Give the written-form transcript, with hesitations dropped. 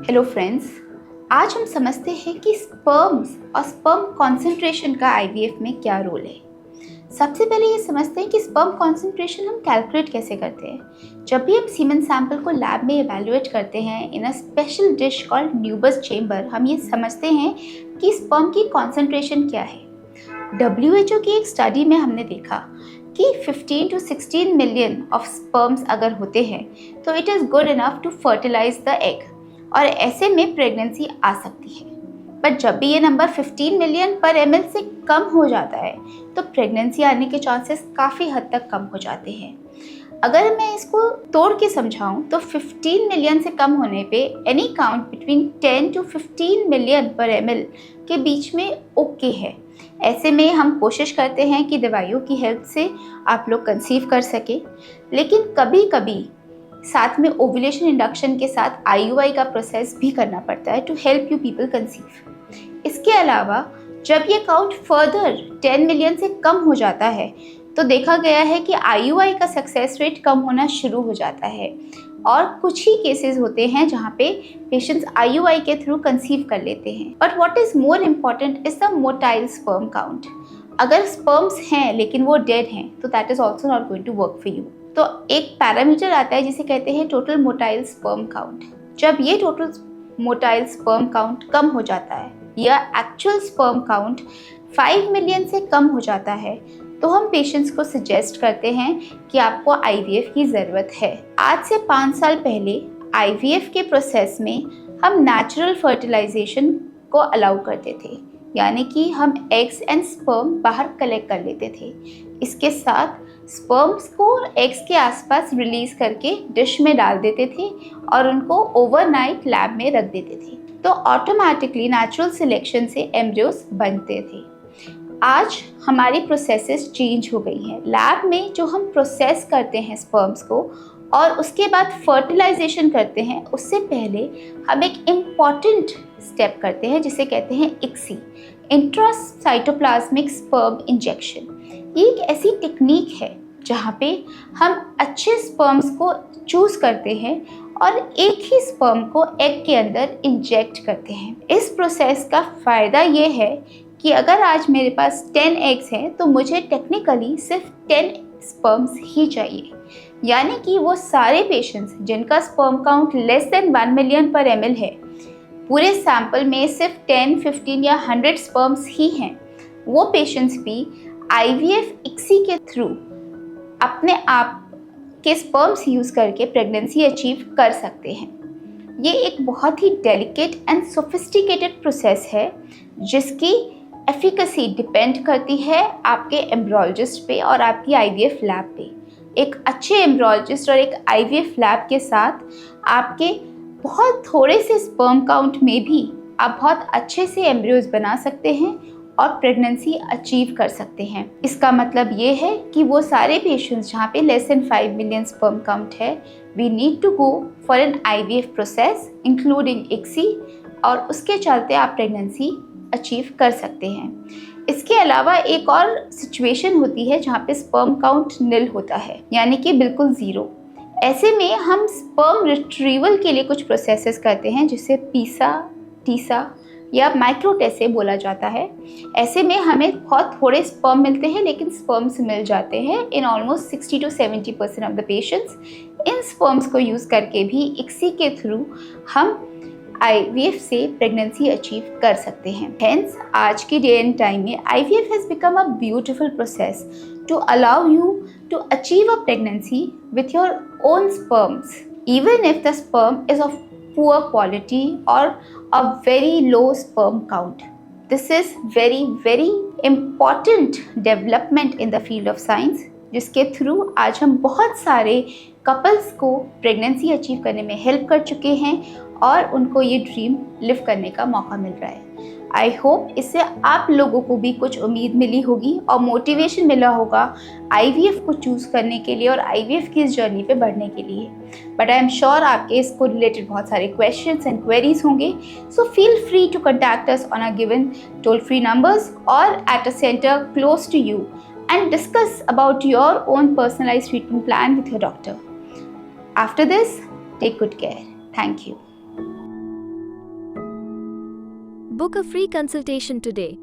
Hello friends, आज हम समझते हैं कि स्पर्म्स और स्पर्म कॉन्सेंट्रेशन का आईवीएफ में क्या रोल है। सबसे पहले ये समझते हैं कि स्पर्म कॉन्सेंट्रेशन हम कैलकुलेट कैसे करते हैं। जब भी हम सीमेन सैंपल को लैब में इवैल्यूएट करते हैं in a special dish called Neubauer chamber, हम ये समझते हैं कि स्पर्म की कॉन्सेंट्रेशन क्या है। WHO की एक स्टडी में हमने देखा कि 15 to 16 मिलियन ऑफ स्पर्म्स अगर होते हैं तो it is good enough to fertilise the egg, और ऐसे में प्रेगनेंसी आ सकती है। बट जब भी ये नंबर 15 मिलियन पर ml से कम हो जाता है तो प्रेगनेंसी आने के चांसेस काफ़ी हद तक कम हो जाते हैं। अगर मैं इसको तोड़ के समझाऊं तो 15 मिलियन से कम होने पे any count between 10 to 15 million पर ml के बीच में ओके है। ऐसे में हम कोशिश करते हैं कि दवाइयों की हेल्प से आप लोग कंसीव कर सकें, लेकिन कभी कभी साथ में ओव्यूलेशन इंडक्शन के साथ IUI का प्रोसेस भी करना पड़ता है to help you people conceive. इसके अलावा जब ये काउंट फर्दर 10 मिलियन से कम हो जाता है तो देखा गया है कि IUI का सक्सेस रेट कम होना शुरू हो जाता है, और कुछ ही केसेस होते हैं जहाँ पे पेशेंट्स IUI के थ्रू कंसीव कर लेते हैं। But what is more important is the motile sperm count. अगर स्पर्म्स हैं लेकिन वो डेड हैं तो that is also not going to work for you. तो एक पैरामीटर आता है जिसे कहते हैं टोटल मोटाइल स्पर्म काउंट। जब ये टोटल मोटाइल स्पर्म काउंट कम हो जाता है या एक्चुअल स्पर्म काउंट 5 मिलियन से कम हो जाता है तो हम पेशेंट्स को सजेस्ट करते हैं कि आपको IVF की ज़रूरत है। आज से 5 साल पहले IVF के प्रोसेस में हम नेचुरल फर्टिलाइजेशन को अलाउ करते थे, यानी कि हम एग्स एंड स्पर्म बाहर कलेक्ट कर लेते थे। इसके साथ स्पर्म्स को एग्स के आसपास रिलीज करके डिश में डाल देते थे और उनको ओवरनाइट लैब में रख देते थे, तो ऑटोमेटिकली नेचुरल सिलेक्शन से एम्ब्रियोज बनते थे। आज हमारी प्रोसेसेस चेंज हो गई हैं। लैब में जो हम प्रोसेस करते हैं स्पर्म्स को और उसके बाद फर्टिलाइजेशन करते हैं, उससे पहले हम एक इम्पॉर्टेंट स्टेप करते हैं जिसे कहते हैं ICSI, इंट्रासाइटोप्लाज्मिक स्पर्म इंजेक्शन। ये एक ऐसी टेक्निक है जहाँ पे हम अच्छे स्पर्म्स को चूज़ करते हैं और एक ही स्पर्म को एग के अंदर इंजेक्ट करते हैं। इस प्रोसेस का फ़ायदा ये है कि अगर आज मेरे पास 10 एग्स हैं तो मुझे टेक्निकली सिर्फ 10 स्पर्म्स ही चाहिए, यानी कि वो सारे पेशेंट्स जिनका sperm count less than 1 million पर ml है, पूरे सैंपल में सिर्फ 10, 15 या 100 स्पर्म्स ही हैं, वो पेशेंट्स भी IVF ICSI के थ्रू अपने आप के स्पर्म्स यूज़ करके प्रेगनेंसी अचीव कर सकते हैं। ये एक बहुत ही डेलिकेट एंड सोफिस्टिकेटेड प्रोसेस है जिसकी एफिकेसी डिपेंड करती है आपके एम्ब्रियोलॉजिस्ट पे और आपकी IVF लैब पे। एक अच्छे एम्ब्रियोलॉजिस्ट और एक IVF लैब के साथ आपके बहुत थोड़े से स्पर्म काउंट में भी आप बहुत अच्छे से एम्ब्रियोज बना सकते हैं और प्रेगनेंसी अचीव कर सकते हैं। इसका मतलब ये है कि वो सारे पेशेंट्स जहाँ पे less than 5 million sperm count है, we need to go for an IVF process including ICSI, और उसके चलते आप प्रेगनेंसी अचीव कर सकते हैं। इसके अलावा एक और सिचुएशन होती है जहाँ पे स्पर्म काउंट निल होता है, यानी कि बिल्कुल ज़ीरो। ऐसे में हम स्पर्म रिट्रीवल के लिए कुछ प्रोसेसेस करते हैं जिसे PISA, TISA या माइक्रोटेसे बोला जाता है। ऐसे में हमें बहुत थोड़े स्पर्म मिलते हैं लेकिन स्पर्म्स मिल जाते हैं in almost 60 to 70% of the patients. In sperms को यूज़ करके भी ICSI के थ्रू हम IVF से प्रेगनेंसी अचीव कर सकते हैं। हेंस आज की डे एंड टाइम में IVF has become a beautiful process to allow you to achieve a pregnancy with your own sperms, even if the sperm is of poor quality or a very low sperm count. This is very, very important development in the field of science, जिसके through आज हम बहुत सारे couples को pregnancy achieve करने में help कर चुके हैं और उनको ये ड्रीम लिव करने का मौका मिल रहा है। आई होप इससे आप लोगों को भी कुछ उम्मीद मिली होगी और मोटिवेशन मिला होगा IVF को चूज़ करने के लिए और IVF की इस जर्नी पे बढ़ने के लिए। बट आई एम श्योर आपके इसको रिलेटेड बहुत सारे क्वेश्चंस एंड क्वेरीज होंगे, so feel free to contact us on a given toll free numbers और at a centre close to you and discuss about your own personalized treatment plan with your doctor. After this, take good care. Thank you. Book a free consultation today.